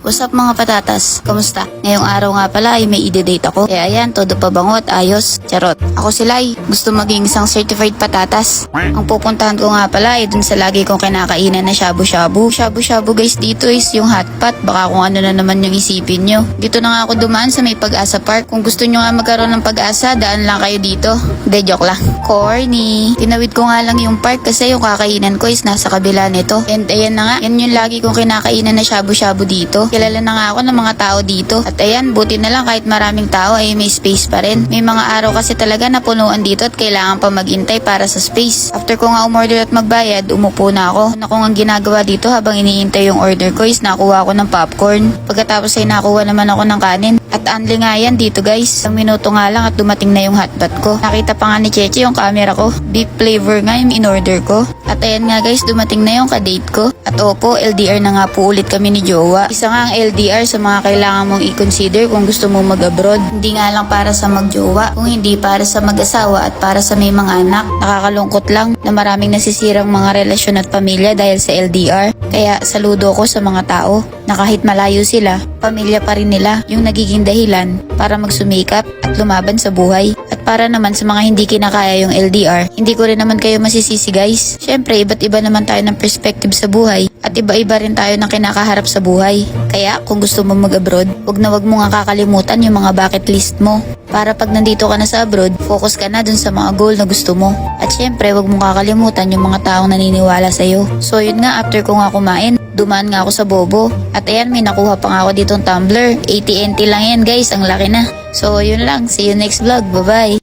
What's up mga patatas? Kamusta? Ngayong araw nga pala ay may ide-date ako. Kaya ayan, todo pabango at ayos. Charot. Ako si Lai. Gusto maging isang certified patatas. Ang pupuntahan ko nga pala ay dun sa lagi kong kinakainan na shabu-shabu. Shabu-shabu guys dito is yung hotpot. Baka kung ano na naman yung isipin nyo. Dito na nga ako dumaan sa may Pag-asa Park. Kung gusto nyo nga magkaroon ng pag-asa, daan lang kayo dito. De, joke lang. Corny. Tinawid ko nga lang yung park kasi yung kakainan ko is nasa kabila nito. And ayan na nga. Yan yung lagi kong kinakainan na shabu-shabu dito. Kilala na nga ako ng mga tao dito. At ayan, buti na lang kahit maraming tao ay may space pa rin. May mga araw kasi talaga na punuan dito at kailangan pa maghintay para sa space. After ko nga umorder at magbayad, umupo na ako. Ano kong ang ginagawa dito habang iniintay yung order ko is nakuha ko ng popcorn. Pagkatapos ay nakuha naman ako ng kanin. At only nga yan dito guys. Isang minuto nga lang at dumating na yung hotpot ko. Nakita pa nga ni Cheche yung camera ko. Beef flavor nga yung in-order ko. At ayan nga guys, dumating na yung kadate ko. At opo, LDR na nga po ulit kami ni Jowa. Isa nga ang LDR sa mga kailangan mong i-consider kung gusto mo mag-abroad. Hindi nga lang para sa mag-jowa, kung hindi para sa mag-asawa at para sa may mga anak. Nakakalungkot lang na maraming nasisirang mga relasyon at pamilya dahil sa LDR. Kaya saludo ko sa mga tao na kahit malayo sila, pamilya pa rin nila yung nagiging dahilan para magsumikap at lumaban sa buhay. At para naman sa mga hindi kinakaya yung LDR, hindi ko rin naman kayo masisisi guys. Syempre, iba't iba naman tayo ng perspective sa buhay at iba-iba rin tayo ng kinakaharap sa buhay. Kaya kung gusto mo mag-abroad, wag mo nga kakalimutan yung mga bucket list mo. Para pag nandito ka na sa abroad, focus ka na dun sa mga goal na gusto mo. At syempre, wag mong kakalimutan yung mga taong naniniwala sa'yo. So yun nga, after ko nga kumain, dumaan nga ako sa Bobo. At ayan, may nakuha pa nga ako ditong tumbler. AT&T lang yan guys, ang laki na. So yun lang, see you next vlog, bye bye.